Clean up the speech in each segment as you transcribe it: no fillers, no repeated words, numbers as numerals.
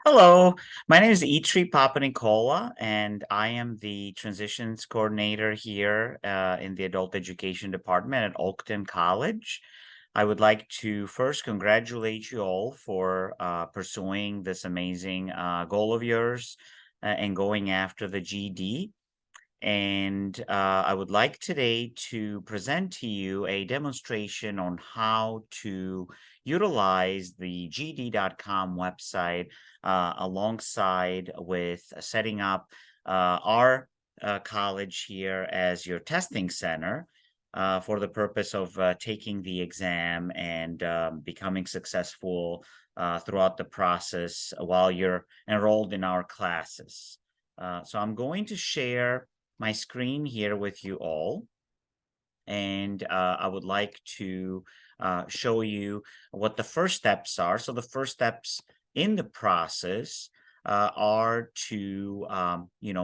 Hello, my name is Itri Papanikola, and I am the transitions coordinator here in the Adult Education Department at Oakton College. I would like to first congratulate you all for pursuing this amazing goal of yours and going after the GD. And I would like today to present to you a demonstration on how to utilize the GD.com website alongside with setting up our college here as your testing center for the purpose of taking the exam and becoming successful throughout the process while you're enrolled in our classes. So I'm going to share my screen here with you all, and I would like to show you what the first steps are. So the first steps in the process are to,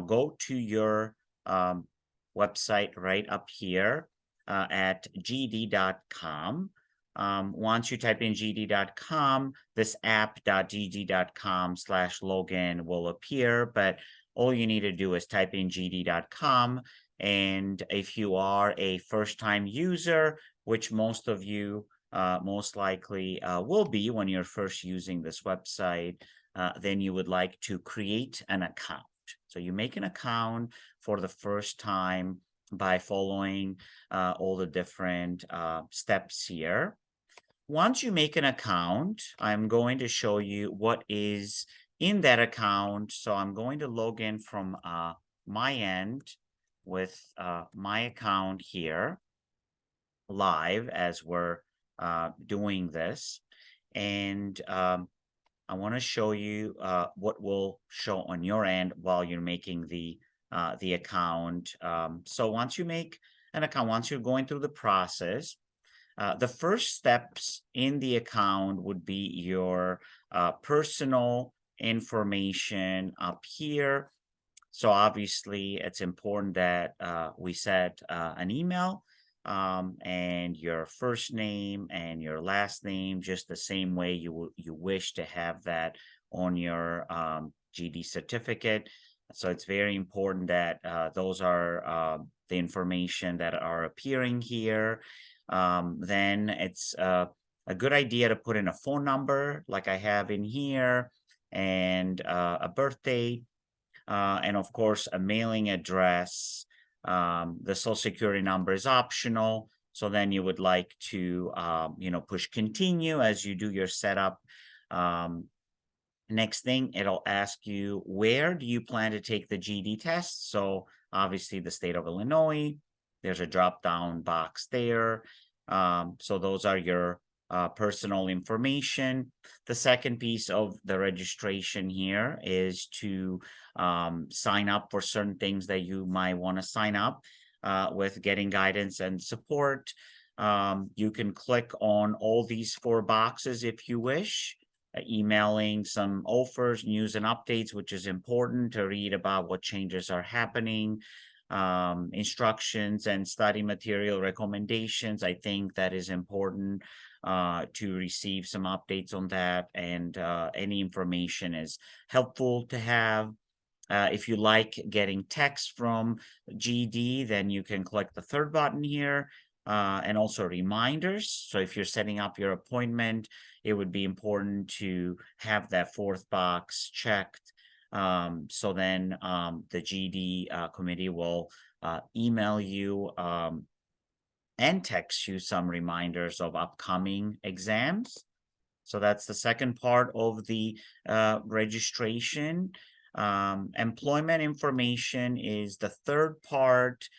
go to your website right up here at gd.com. Once you type in gd.com, this app.gd.com/login will appear, but all you need to do is type in gd.com. And if you are a first-time user, which most of you most likely will be when you're first using this website, then you would like to create an account. So you make an account for the first time by following all the different steps here. Once you make an account, I'm going to show you what is in that account. So I'm going to log in from my end with my account here live as we're doing this. And I want to show you what will show on your end while you're making the account. So once you make an account, once you're going through the process, the first steps in the account would be your personal information up here. So obviously, it's important that we set an email and your first name and your last name, just the same way you wish to have that on your GD certificate. So it's very important that those are the information that are appearing here. Then it's a good idea to put in a phone number like I have in here, and a birthday, and of course a mailing address. The social security number is optional. So then you would like to, push continue as you do your setup. Next thing, it'll ask you, where do you plan to take the GD test? So obviously the state of Illinois, there's a drop down box there. So those are your personal information. The second piece of the registration here is to sign up for certain things that you might want to sign up with getting guidance and support. You can click on all these four boxes if you wish. Emailing some offers, news, and updates, which is important to read about what changes are happening, instructions and study material recommendations. I think that is important to receive some updates on that, and any information is helpful to have. If you like getting text from GD, then you can click the third button here, and also reminders. So if you're setting up your appointment, it would be important to have that fourth box checked. So then the GD committee will email you and text you some reminders of upcoming exams. So that's the second part of the registration. Employment information is the third part.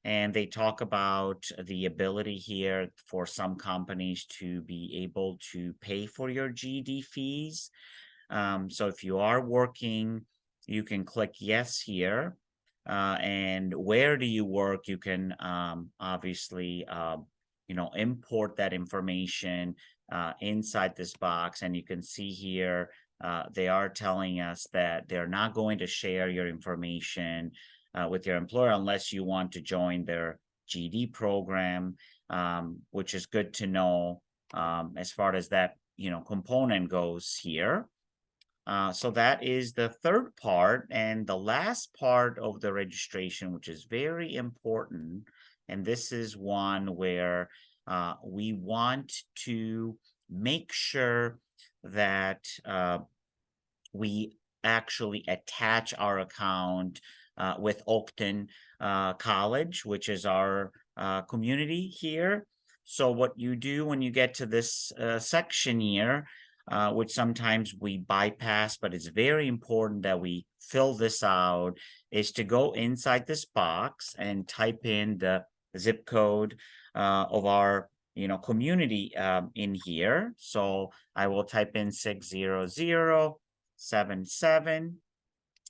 And they talk about the ability here for some companies to be able to pay for your GD fees. So if you are working, you can click yes here. And where do you work? You can obviously, import that information inside this box. And you can see here, they are telling us that they're not going to share your information with your employer unless you want to join their GD program, which is good to know as far as that component goes here. So that is the third part. And the last part of the registration, which is very important, and this is one where we want to make sure that we actually attach our account with Oakton College, which is our community here. So what you do when you get to this section here, which sometimes we bypass, but it's very important that we fill this out, is to go inside this box and type in the zip code of our community in here. So I will type in 60077,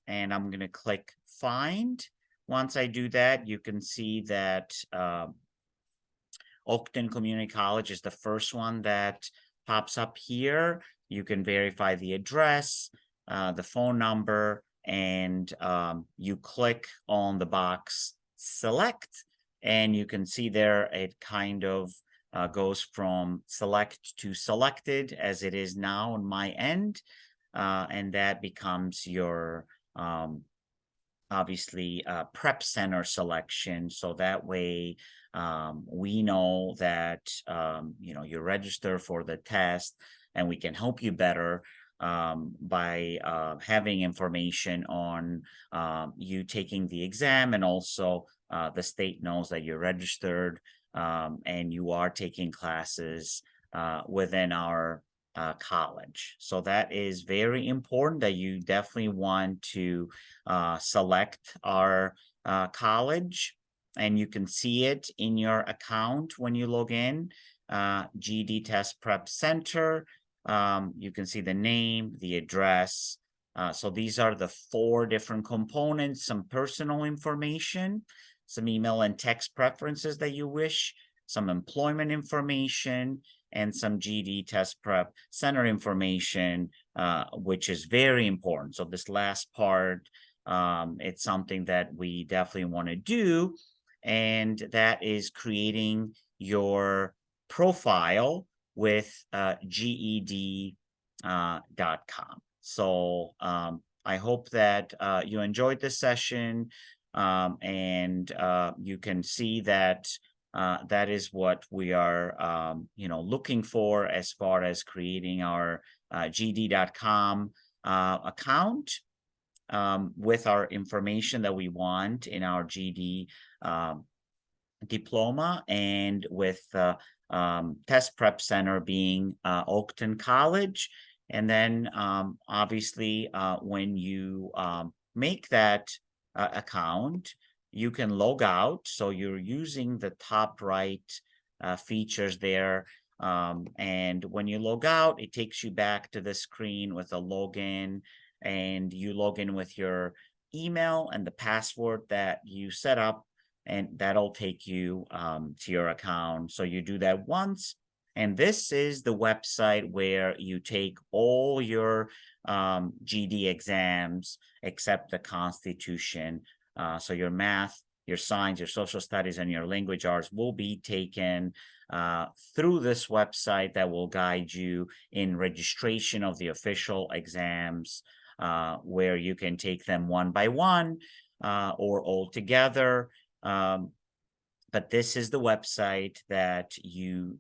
and I'm going to click find. Once I do that, you can see that Oakton Community College is the first one that pops up here. You can verify the address, the phone number, and you click on the box select, and you can see there it kind of goes from select to selected as it is now on my end, and that becomes your obviously prep center selection. So that way we know that you're registered for the test, and we can help you better by having information on you taking the exam, and also the state knows that you're registered and you are taking classes within our college. So that is very important, that you definitely want to select our college, and you can see it in your account when you log in. GED Test Prep Center. You can see the name, the address. So these are the 4 different components: some personal information, some email and text preferences that you wish, some employment information, and some GED Test Prep Center information, which is very important. So this last part, it's something that we definitely want to do, and that is creating your profile with GED.com. So I hope that you enjoyed this session, and you can see that that is what we are looking for as far as creating our GED.com account with our information that we want in our GED diploma, and with Test Prep Center being Oakton College. And then obviously when you make that account, you can log out. So you're using the top right features there. And when you log out, it takes you back to the screen with a login, and you log in with your email and the password that you set up, and that'll take you to your account. So you do that once, and this is the website where you take all your GED exams except the Constitution. So your math, your science, your social studies, and your language arts will be taken through this website that will guide you in registration of the official exams, where you can take them one by one or all together. But this is the website that you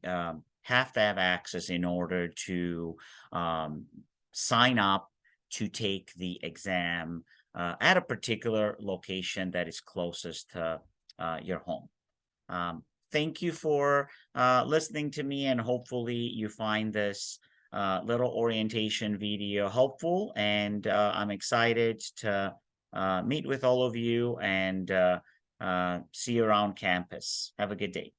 have to have access in order to sign up to take the exam at a particular location that is closest to your home. Thank you for listening to me, and hopefully you find this little orientation video helpful, and I'm excited to meet with all of you and see you around campus. Have a good day.